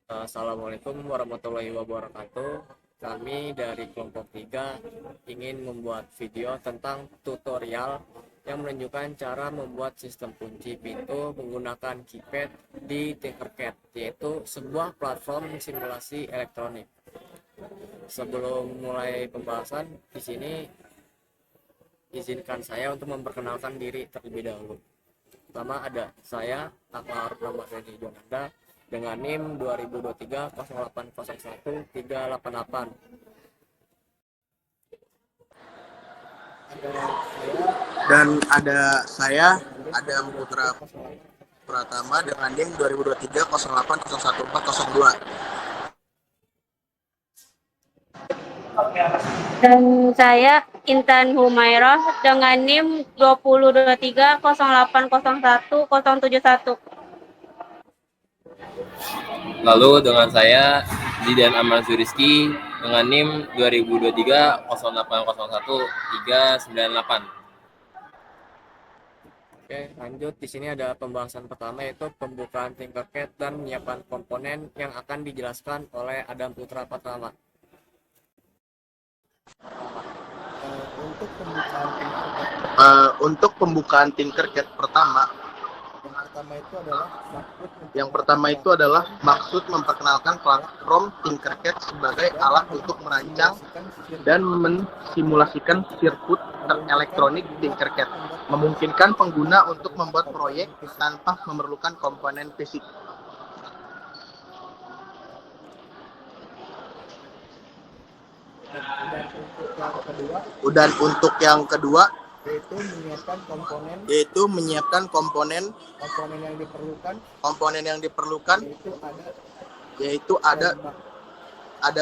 Assalamualaikum warahmatullahi wabarakatuh. Kami dari kelompok 3 ingin membuat video tentang tutorial yang menunjukkan cara membuat sistem kunci pintu menggunakan keypad di Tinkercad, yaitu sebuah platform simulasi elektronik. Sebelum mulai pembahasan, di sini izinkan saya untuk memperkenalkan diri terlebih dahulu. Pertama ada saya, Akmal Ramadhani Jonanda, dengan NIM 2023-0801-388. Dan ada saya Adam Putra Pratama dengan NIM 2023-08-01-402. Dan saya Intan Humairah dengan NIM 2023-0801-071. Lalu dengan saya Zidan Aman Suriski dengan NIM 2023-0801-398. Oke, lanjut. Di sini ada pembahasan pertama, yaitu pembukaan Tinkercad dan menyiapkan komponen yang akan dijelaskan oleh Adam Putra Pratama. Untuk pembukaan Tinkercad pertama, yang pertama itu adalah maksud memperkenalkan platform Tinkercad sebagai alat untuk merancang dan mensimulasikan sirkuit elektronik Tinkercad, memungkinkan pengguna untuk membuat proyek tanpa memerlukan komponen fisik. Dan untuk yang kedua yaitu menyiapkan komponen yang diperlukan, yaitu ada 5,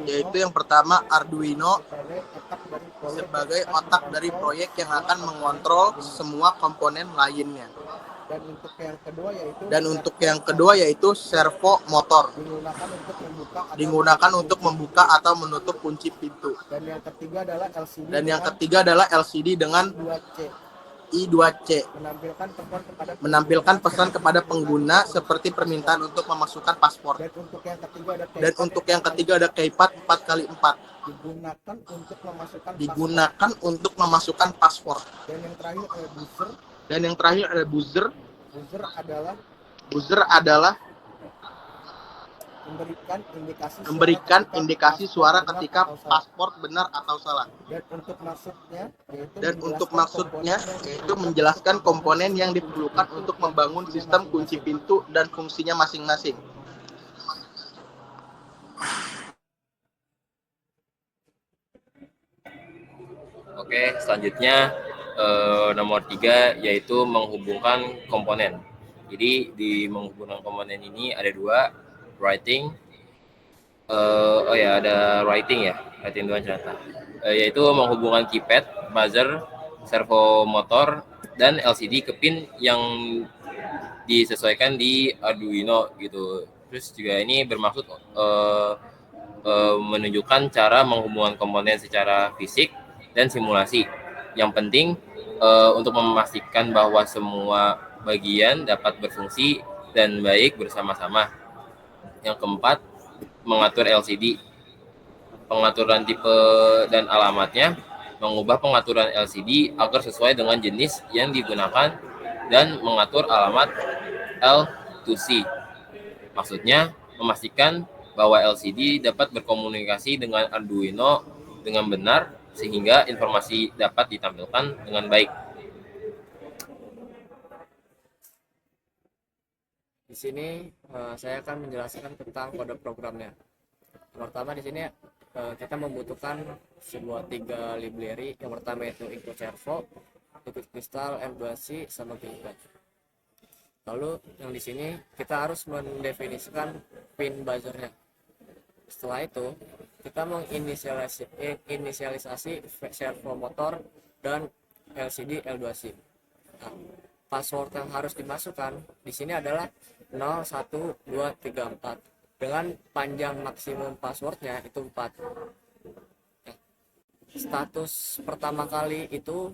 yaitu yang pertama Arduino sebagai otak dari proyek yang akan mengontrol semua komponen lainnya. Dan untuk yang kedua yaitu servo motor, digunakan untuk membuka atau menutup kunci pintu. Dan yang ketiga adalah LCD dengan I2C, menampilkan pesan kepada pengguna seperti permintaan untuk memasukkan paspor. Dan untuk yang ketiga ada keypad 4x4, digunakan untuk memasukkan paspor. Dan yang terakhir ada buzzer. Buzzer adalah memberikan indikasi suara ketika paspor benar atau salah. Dan untuk maksudnya yaitu menjelaskan komponen yang diperlukan untuk membangun sistem kunci pintu dan fungsinya masing-masing. Oke, selanjutnya nomor 3 yaitu menghubungkan komponen. Jadi di menghubungkan komponen ini ada 2, writing. Ada writing dua ternyata. Yaitu menghubungkan keypad, buzzer, servo motor, dan LCD ke pin yang disesuaikan di Arduino gitu. Terus juga ini bermaksud menunjukkan cara menghubungkan komponen secara fisik dan simulasi. Yang penting untuk memastikan bahwa semua bagian dapat berfungsi dan baik bersama-sama. Yang keempat, mengatur LCD, pengaturan tipe dan alamatnya, mengubah pengaturan LCD agar sesuai dengan jenis yang digunakan, dan mengatur alamat L2C. Maksudnya, memastikan bahwa LCD dapat berkomunikasi dengan Arduino dengan benar sehingga informasi dapat ditampilkan dengan baik. Di sini saya akan menjelaskan tentang kode programnya. Pertama di sini kita membutuhkan sebuah 3 library. Yang pertama itu include servo, include crystal, M2C, sama keypad. Lalu yang di sini kita harus mendefinisikan pin buzzernya. Setelah itu kita menginisialisasi servo motor dan LCD L2C. Nah, password yang harus dimasukkan di sini adalah 01234 dengan panjang maksimum passwordnya itu 4. Status pertama kali itu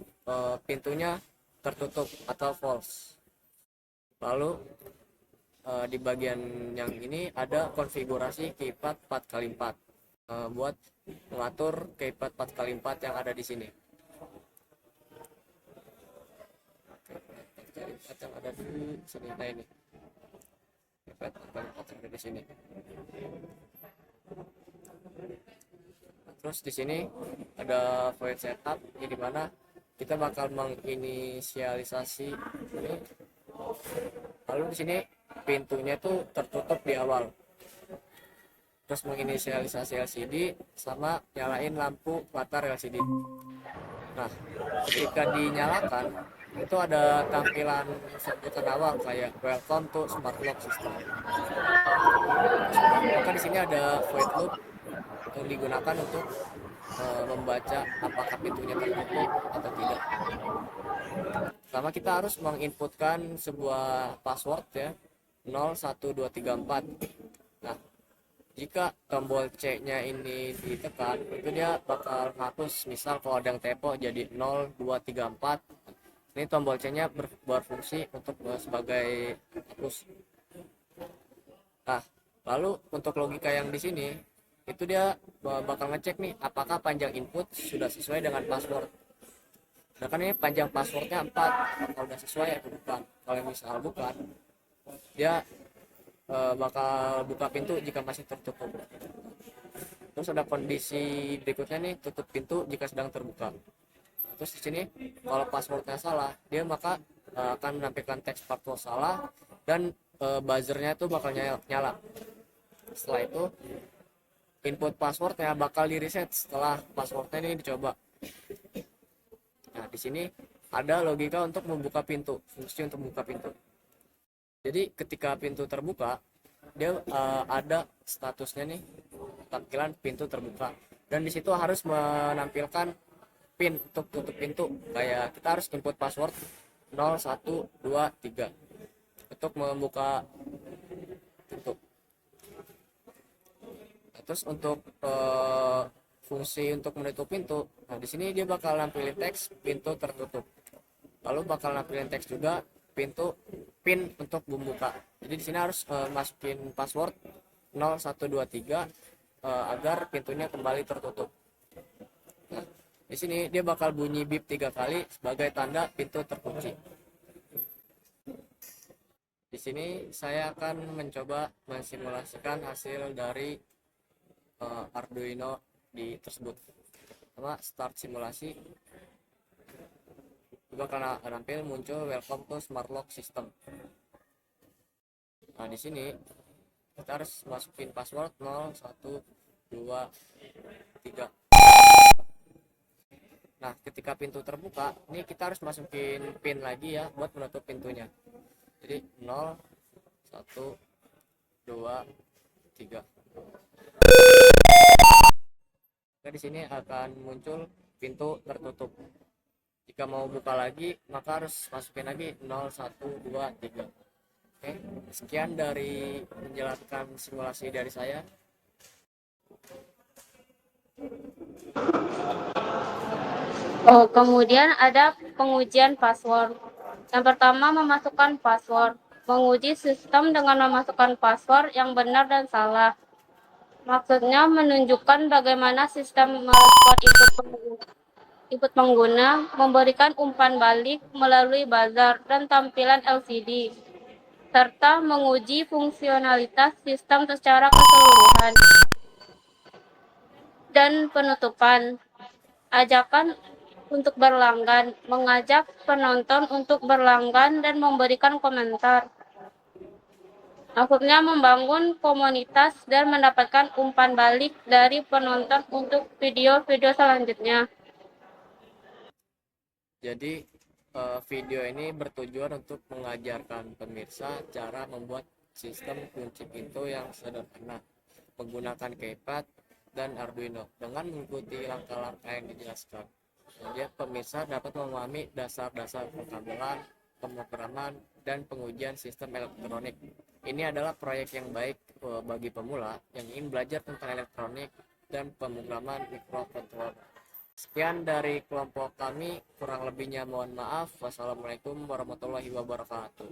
pintunya tertutup atau false. Lalu di bagian yang ini ada konfigurasi keypad 4x4 buat mengatur keypad 4x4 yang ada di sini. Keypad yang ada di sini, nah ini keypad 4x4 yang ada di sini. Terus di sini ada void setup, ini dimana kita bakal menginisialisasi ini. Lalu di sini pintunya tuh tertutup di awal. Terus menginisialisasi LCD sama nyalain lampu latar LCD. Nah, ketika dinyalakan itu ada tampilan sebutan awal kayak welcome to smart lock system. Maka di sini ada void loop yang digunakan untuk membaca apakah pintunya tertutup atau tidak. Pertama kita harus menginputkan sebuah password ya, 01234. Nah, jika tombol C-nya ini ditekan, itu dia bakal hapus. Misal kalau ada yang typo jadi 0234, ini tombol C-nya berfungsi untuk sebagai hapus. Nah, lalu untuk logika yang di sini itu dia bakal ngecek nih apakah panjang input sudah sesuai dengan password. Nah kan ini panjang passwordnya 4, apakah udah sesuai atau bukan. Kalau misal bukan, dia bakal buka pintu jika masih tertutup. Terus ada kondisi berikutnya nih, tutup pintu jika sedang terbuka. Terus di sini kalau passwordnya salah, dia maka akan menampilkan teks password salah dan buzzernya itu bakal nyala. Setelah itu input passwordnya bakal di reset setelah passwordnya ini dicoba. Nah di sini ada logika untuk membuka pintu, fungsi untuk membuka pintu. Jadi ketika pintu terbuka, dia ada statusnya nih, tampilan pintu terbuka. Dan di situ harus menampilkan pin untuk tutup pintu. Kayak kita harus input password 0123 untuk membuka pintu. Terus untuk fungsi untuk menutup pintu, nah di sini dia bakal nampilin teks pintu tertutup. Lalu bakal nampilin teks juga pin untuk membuka. Jadi di sini harus masukin password 0123 agar pintunya kembali tertutup. Nah, di sini dia bakal bunyi bip 3 kali sebagai tanda pintu terkunci. Di sini saya akan mencoba mensimulasikan hasil dari Arduino di tersebut. Pertama start simulasi, bakal nampil muncul welcome to smart lock system. Nah di sini kita harus masukin password 0123. Nah ketika pintu terbuka, ini kita harus masukin pin lagi ya buat menutup pintunya. Jadi 0123. Nah, di sini akan muncul pintu tertutup. Jika mau buka lagi, maka harus masukin lagi 0123. Oke, sekian dari menjelaskan simulasi dari saya. Kemudian ada pengujian password. Yang pertama, memasukkan password. Menguji sistem dengan memasukkan password yang benar dan salah. Maksudnya menunjukkan bagaimana sistem merespon input pengguna, memberikan umpan balik melalui buzzer dan tampilan LCD, serta menguji fungsionalitas sistem secara keseluruhan. Dan penutupan, ajakan untuk berlanggan, mengajak penonton untuk berlanggan dan memberikan komentar. Maksudnya membangun komunitas dan mendapatkan umpan balik dari penonton untuk video-video selanjutnya. Jadi video ini bertujuan untuk mengajarkan pemirsa cara membuat sistem kunci pintu yang sederhana menggunakan keypad dan Arduino dengan mengikuti langkah-langkah yang dijelaskan. Jadi pemirsa dapat memahami dasar-dasar pengkabelan, pemrograman, dan pengujian sistem elektronik. Ini adalah proyek yang baik bagi pemula yang ingin belajar tentang elektronik dan pemrograman microcontroller. Sekian dari kelompok kami, kurang lebihnya mohon maaf. Wassalamualaikum warahmatullahi wabarakatuh.